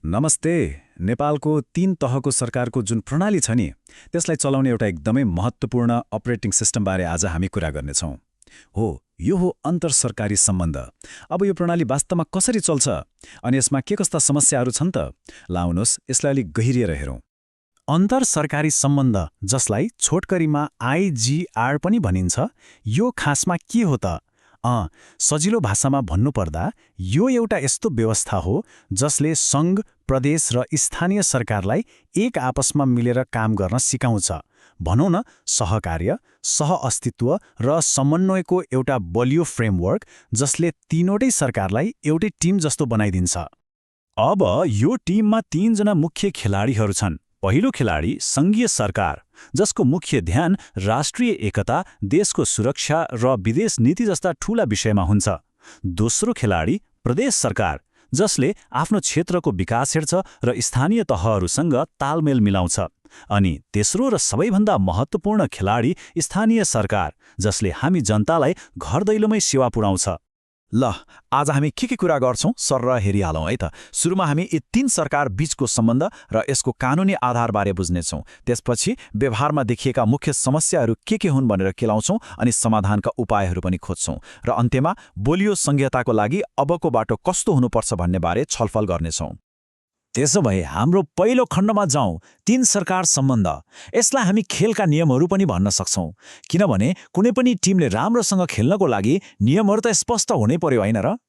नमस्ते। नेपालको 3 तहको सरकारको जुन प्रणाली छ नि, त्यसलाई चलाउने एउटा एकदमै महत्त्वपूर्ण अपरेटिङ सिस्टमबारे आज हामी कुरा गर्नेछौँ। यो हो अन्तरसरकारी सम्बन्ध। अब यो प्रणाली वास्तवमा कसरी चल्छ अनि यसमा के कस्ता समस्याहरू छन् त? लाउनुहोस् यसलाई अलिक गहिरिएर हेरौँ। अन्तर सरकारी सम्बन्ध, जसलाई छोटकरीमा आइजिआर पनि भनिन्छ, यो खासमा के हो त? सजिलो भाषामा भन्नुपर्दा यो एउटा यस्तो व्यवस्था हो जसले सङ्घ, प्रदेश र स्थानीय सरकारलाई एक आपसमा मिलेर काम गर्न सिकाउँछ। भनौँ न, सहकार्य, सहअस्तित्व र समन्वयको एउटा बलियो फ्रेमवर्क जसले तीनवटै सरकारलाई एउटै टिम जस्तो बनाइदिन्छ। अब यो टिममा 3 जना मुख्य खेलाडीहरू छन्। पहिलो खेलाडी सङ्घीय सरकार, जसको मुख्य ध्यान राष्ट्रिय एकता, देशको सुरक्षा र विदेश नीति जस्ता ठूला विषयमा हुन्छ। दोस्रो खेलाडी प्रदेश सरकार, जसले आफ्नो क्षेत्रको विकास हेर्छ र स्थानीय तहहरूसँग तालमेल मिलाउँछ। अनि तेस्रो र सबैभन्दा महत्त्वपूर्ण खेलाडी स्थानीय सरकार, जसले हामी जनतालाई घर दैलोमै सेवा पुर्याउँछ। ल, आज हामी के कुरा गर्छौँ सरर हेरिहालौँ है त। सुरुमा हामी यी 3 सरकार बीचको सम्बन्ध र यसको कानुनी आधारबारे बुझ्नेछौँ। त्यसपछि व्यवहारमा देखिएका मुख्य समस्याहरू के हुन् भनेर केलाउँछौँ अनि समाधानका उपायहरू पनि खोज्छौँ। र अन्त्यमा बलियो संघीयताको लागि अबको बाटो कस्तो हुनुपर्छ भन्ने बारे छलफल गर्नेछौँ। त्यसो भए हाम्रो पहिलो खण्डमा जाउँ, 3 सरकार सम्बन्ध। यसलाई हामी खेलका नियमहरू पनि भन्न सक्छौँ, किनभने कुनै पनि टिमले राम्रोसँग खेल्नको लागि नियमहरू त स्पष्ट हुनै पर्यो, होइन र?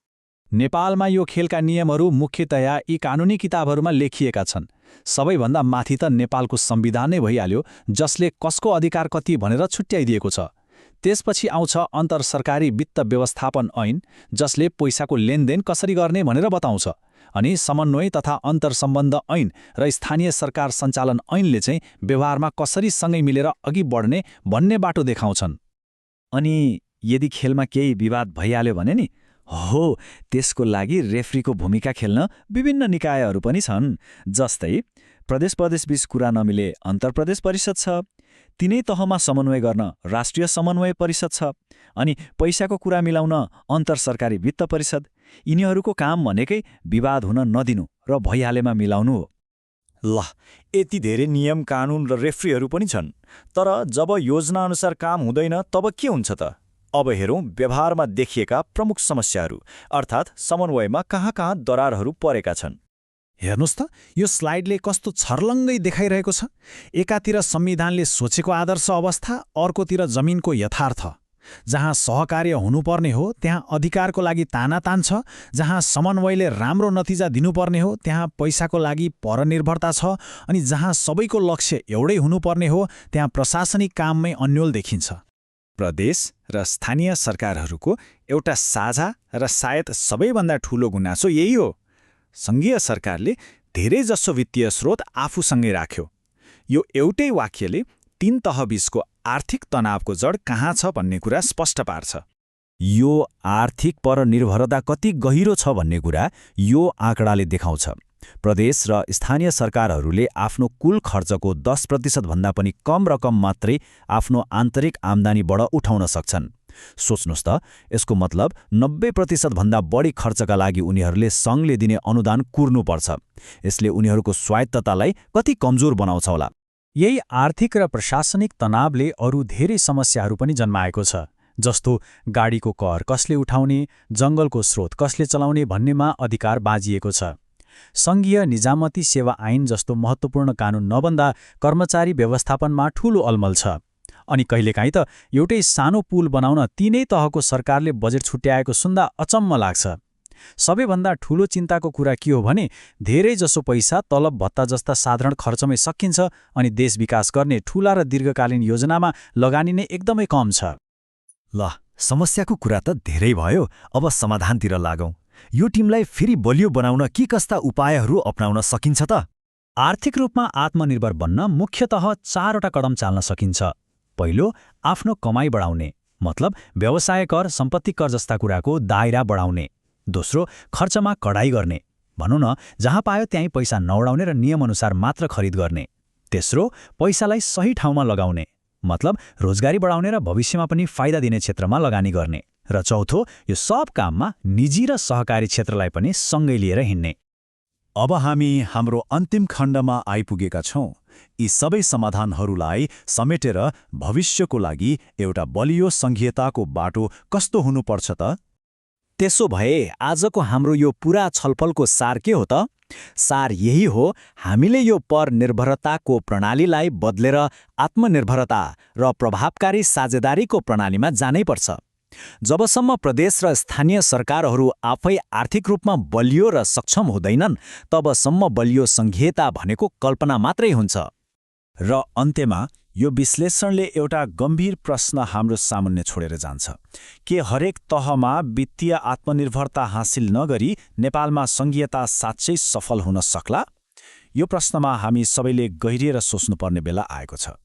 नेपालमा यो खेलका नियमहरू मुख्यतया यी कानुनी किताबहरूमा लेखिएका छन्। सबैभन्दा माथि त नेपालको संविधान नै भइहाल्यो, जसले कसको अधिकार कति भनेर छुट्याइदिएको छ। त्यसपछि आउँछ अन्तर सरकारी वित्त व्यवस्थापन ऐन, जसले पैसाको लेनदेन कसरी गर्ने भनेर बताउँछ। अनि समन्वय तथा अन्तर सम्बन्ध ऐन र स्थानीय सरकार सञ्चालन ऐनले चाहिँ व्यवहारमा कसरी सँगै मिलेर अघि बढ्ने भन्ने बाटो देखाउँछन्। अनि यदि खेलमा केही विवाद भइहाल्यो भने नि, त्यसको लागि रेफ्रीको भूमिका खेल्न विभिन्न निकायहरू पनि छन्। जस्तै प्रदेश-प्रदेशबीच कुरा नमिले अन्तर्प्रदेश परिषद छ, तिनै तहमा समन्वय गर्न राष्ट्रिय समन्वय परिषद छ, अनि पैसाको कुरा मिलाउन अन्तर सरकारी वित्त परिषद। यिनीहरूको काम भनेकै विवाद हुन नदिनु र भइहालेमा मिलाउनु हो। ल, यति धेरै नियम, कानुन र रेफ्रीहरू पनि छन्, तर जब योजनाअनुसार काम हुँदैन तब के हुन्छ त? अब हेरौँ व्यवहारमा देखिएका प्रमुख समस्याहरू, अर्थात् समन्वयमा कहाँ दरारहरू परेका छन्। हेर्नुहोस् त, यो स्लाइडले कस्तो छर्लङ्गै देखाइरहेको छ। एकातिर संविधानले सोचेको आदर्श अवस्था, अर्कोतिर जमिनको यथार्थ। जहाँ सहकार्य हुनुपर्ने हो त्यहाँ अधिकारको लागि तानातान छ, जहाँ समन्वयले राम्रो नतिजा दिनुपर्ने हो त्यहाँ पैसाको लागि परनिर्भरता छ, अनि जहाँ सबैको लक्ष्य एउटै हुनुपर्ने हो त्यहाँ प्रशासनिक काममै अन्योल देखिन्छ। प्रदेश र स्थानीय सरकारहरूको एउटा साझा र सायद सबैभन्दा ठूलो गुनासो यही हो। सङ्घीय सरकारले धेरैजसो वित्तीय स्रोत आफूसँगै राख्यो। यो एउटै वाक्यले 3 तहबीचको आर्थिक तनावको जड कहाँ छ भन्ने कुरा स्पष्ट पार्छ। यो आर्थिक परनिर्भरता कति गहिरो छ भन्ने कुरा यो आँकडाले देखाउँछ। प्रदेश र स्थानीय सरकारहरूले आफ्नो कुल खर्चको 10% भन्दा पनि कम रकम मात्रै आफ्नो आन्तरिक आम्दानीबाट उठाउन सक्छन्। सोच्नुहोस् त, यसको मतलब 90% भन्दा बढी खर्चका लागि उनीहरूले सङ्घले दिने अनुदान कुर्नुपर्छ। यसले उनीहरूको स्वायत्ततालाई कति कमजोर बनाउँछ होला। यही आर्थिक र प्रशासनिक तनावले अरू धेरै समस्याहरू पनि जन्माएको छ, जस्तो गाडीको कर कसले उठाउने, जङ्गलको स्रोत कसले चलाउने भन्नेमा अधिकार बाँझिएको छ। सङ्घीय निजामती सेवा ऐन जस्तो महत्त्वपूर्ण कानुन नबन्दा कर्मचारी व्यवस्थापनमा ठूलो अलमल छ। अनि कहिलेकाहीँ त एउटै सानो पुल बनाउन तीनै तहको सरकारले बजेट छुट्याएको सुन्दा अचम्म लाग्छ। सबैभन्दा ठूलो चिन्ताको कुरा के हो भने धेरैजसो पैसा तलब भत्ता जस्ता साधारण खर्चमै सकिन्छ, अनि देश विकास गर्ने ठूला र दीर्घकालीन योजनामा लगानी नै एकदमै कम छ। ल, समस्याको कुरा त धेरै भयो, अब समाधानतिर लागौँ। यो टिमलाई फेरि बलियो बनाउन के कस्ता उपायहरू अपनाउन सकिन्छ त? आर्थिक रूपमा आत्मनिर्भर बन्न मुख्यतः 4वटा कदम चाल्न सकिन्छ। पहिलो, आफ्नो कमाई बढाउने, मतलब व्यवसाय कर, सम्पत्ति कर जस्ता कुराको दायरा बढाउने। दोस्रो, खर्चमा कडाई गर्ने, भनौँ न जहाँ पायो त्यहीँ पैसा नउडाउने र नियमअनुसार मात्र खरिद गर्ने। तेस्रो, पैसालाई सही ठाउँमा लगाउने, मतलब रोजगारी बढाउने र भविष्यमा पनि फाइदा दिने क्षेत्रमा लगानी गर्ने। र चौथो, यो सब काममा निजी र सहकारी क्षेत्रलाई पनि सँगै लिएर हिँड्ने। अब हामी हाम्रो अन्तिम खण्डमा आइपुगेका छौं। यी सबै समाधानहरूलाई समेटेर भविष्यको लागि एउटा बलियो सङ्घीयताको बाटो कस्तो हुनुपर्छ त? त्यसो भए आजको हाम्रो यो पूरा छलफलको सार के हो त? सार यही हो, हामीले यो परनिर्भरताको प्रणालीलाई बदलेर आत्मनिर्भरता र प्रभावकारी साझेदारीको प्रणालीमा जानैपर्छ। जबसम्म प्रदेश र स्थानीय सरकारहरू आफै आर्थिक रूपमा बलियो र सक्षम हुँदैनन्, तबसम्म बलियो सङ्घीयता भनेको कल्पना मात्रै हुन्छ। र अन्त्यमा यो विश्लेषणले एउटा गम्भीर प्रश्न हाम्रो सामुन्ने छोडेर जान्छ। के हरेक तहमा वित्तीय आत्मनिर्भरता हासिल नगरी नेपालमा सङ्घीयता साँच्चै सफल हुन सक्ला? यो प्रश्नमा हामी सबैले गहिरिएर सोच्नुपर्ने बेला आएको छ।